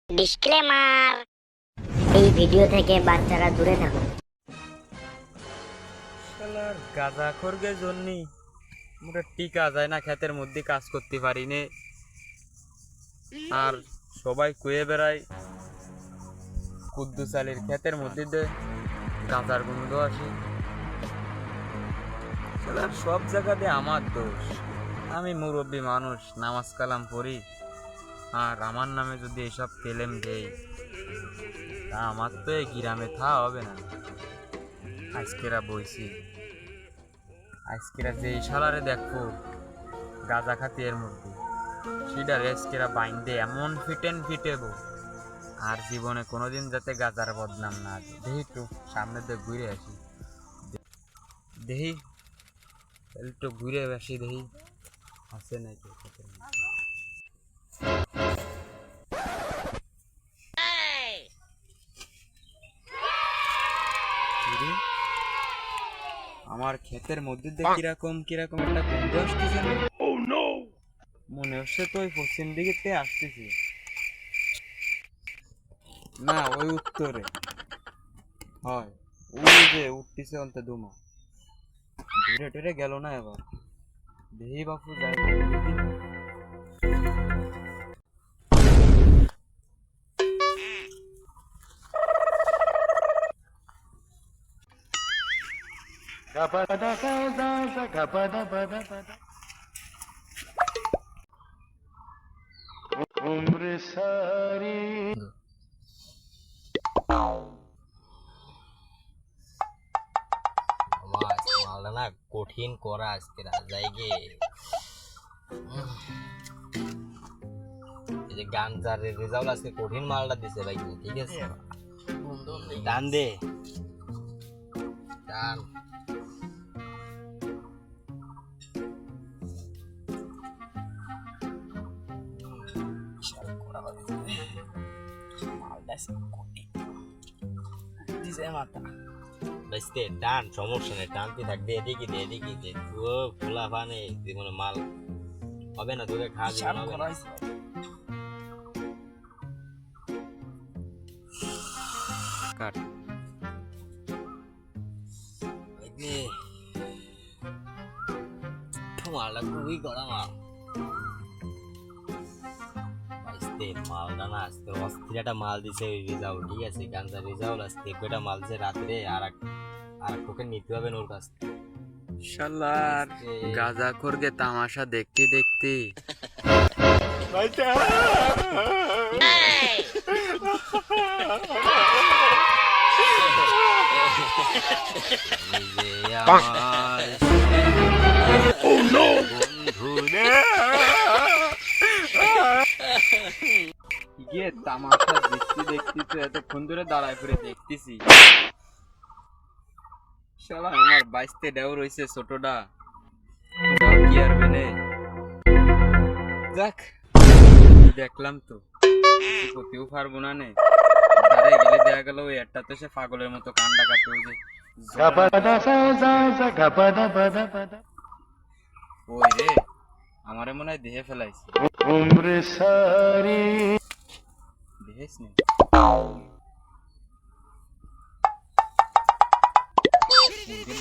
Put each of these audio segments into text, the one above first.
Disclaimer, এই video থেকে বাচ্চারা দূরে থাকুন। শালার গাঁজাখোরদের জন্য মোটা টিকা যায় না, ক্ষেতের মধ্যে কাজ করতে পারি নে। আর সবাই কয়ে বেড়ায় কুদ্দুস আলীর ক্ষেতের মধ্যে গাঁজার গন্ধ আসে। শালার সব জায়গাতে আমার দোষ। আমি মুরব্বী মানুষ, নামাজ কালাম পড়ি, আর আমার নামে যদি এসব কেলেম দেই তা আমার তো এই গ্রামে থা হবে না। আজকেরা বইছি, আজকেরা যে শালারে দেখো গাঁজা খাতি এর মধ্যে, সেটা রেস্কেরা বাইন্দে এমন ফিটেব আর জীবনে কোনোদিন যাতে গাঁজার বদনাম না দেয়। দেখি একটু সামনে দিয়ে ঘুরে আসি, দেখি একটু ঘুরে আসি, দেখি আছে নাকি ক্ষেতের মধ্যে। আমার ক্ষেতের মধ্যে দিয়ে কিরকম কিরকম একটা গন্ধ আসতেছে না? মনে হচ্ছে তো ওই পশ্চিম দিকে আসতেছে না, ওই উত্তরে হয়। ওই যে উঠতেছে অন্তে দুমা, দূরে টেরে গেল না এবার। দেহি বাপু যাই মালটা না কঠিন করা আজকে জায়গে। এই যে গাঞ্জার রেজাল্ট আজকে কঠিন মালটা দিছে ভাই, ঠিক আছে? টান দে, টান। টান, সমস্যা নেই, টানতে থাকবে। এদিকে দে, এদিকে দে। ও খোলা পানে জীবনে মাল হবে না, তোকে খাওয়া জীবন হবে না। কাট। মালটা খুবই করা মাল। মালটা না আজকে অস্থির একটা মাল দিছে রেজাউল, ঠিক আছে? গাঞ্জা রেজাউল আজকে একটা মাল দিছে রাত্রে, আর এক টোকেন নিতে হবে ওর কাছ থেকে। শালার গাঁজাখোরকে তামাশা দেখতে দেখতে গিয়ে তামাশা দেখতে দেখতে তো এতক্ষণ ধরে দাঁড়ায় করে দেখতেছি। শালা আমার বাইশতে ডেও রয়েছে ছোটটা, ওটাও কি আর বেনে। যাক, দেখলাম তো করতেও পারবো না নে। দাঁড়ায় গেলে দেখা গেল ওই একটা তো সে পাগলের মতো কান্ডা কাটে। ওই যে ওই রে, আমারে মনে হয় দেহে ফেলাইছে। দেহেস নি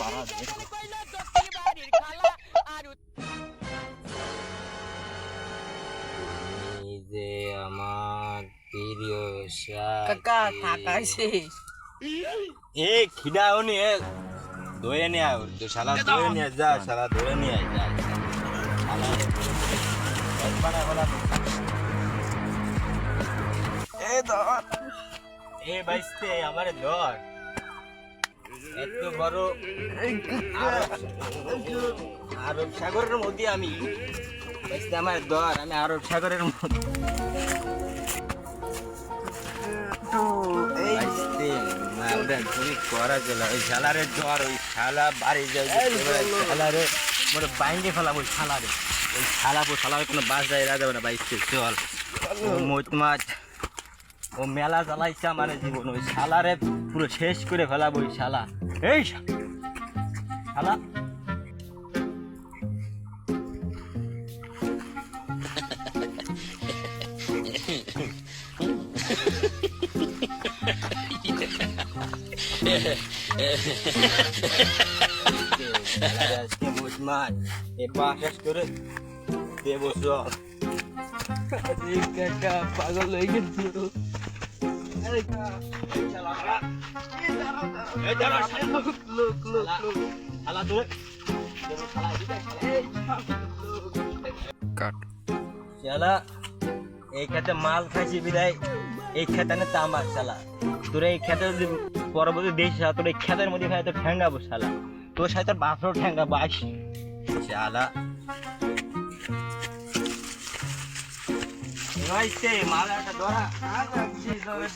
বাড়া দেখ। এই যে আমার প্রিয় কাকা থাকাইছে এ খিদাও নি, এ দয়ে নিয়ে আয়, শালা দয়ে নিয়ে যা, শালা দয়ে নিয়ে আয়, যা এ বাইস্তে আমারে ধর। এত বড় আরব সাগরের মধ্যে আমি বাইস্তে আমার ধর, আমি আরব সাগরের মধ্যে করা গেল। ওই শালারে জ্বর, ওই শালা বাড়ি যায়, শালারে মোটে বাইঙ্গে ফেলাম। ওই শালারে, ওই শালারে কোনো বাস যায় যাবে না। বাইসতে চল, মত মাছ ও মেলা জ্বালাইছে আমার জীবন। ওই শালারে পুরো শেষ করে ফেলাবো। ওই শালা, এই শালা আজকে মোট মাছ এ বাস করে দেবো চল। কাকা পাগল হয়ে গেছিল। শালা এই খেতে মাল খাইছি বিদায় এই খেতে না তামাক শালা তোর এই খেতে যদি পরবর্তী দেশ তোর এই খেতের মধ্যে খাই তোর ঠ্যাঙ্গাবো শালা তোর সাথে তোর বাপরও ঠ্যাঙ্গা বাস শালা নইছে মাল একটা ধরা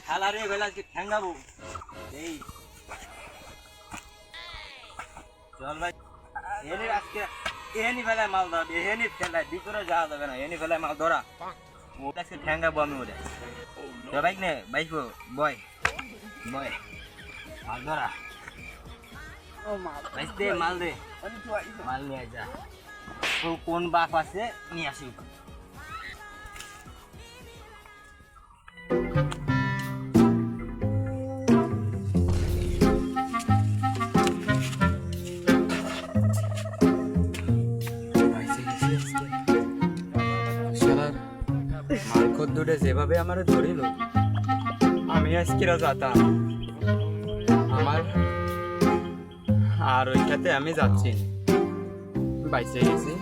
শালা রে বেলা কি ঠ্যাঙ্গাবো এই চল ভাই এনে আজকে এনি ফেলায় মাল ধরা এনি ফেলায় ভিতরে যাওয়া যাবে না এনি ফেলায় মাল ধরা ওটা আজকে ঠ্যাঙ্গাবো আমি ওটা তো বাইক নে বাইক বয় বয় মাল ধরা বাইক দে মাল দে মাল নিয়ে যা তো কোন বাপ আছে নিয়ে আসি শালার মালখোর দুটে যেভাবে আমার ধরিল আমি আজকে যাতাম আমার আর ওই খেতে আমি যাচ্ছি বাইসে গেছি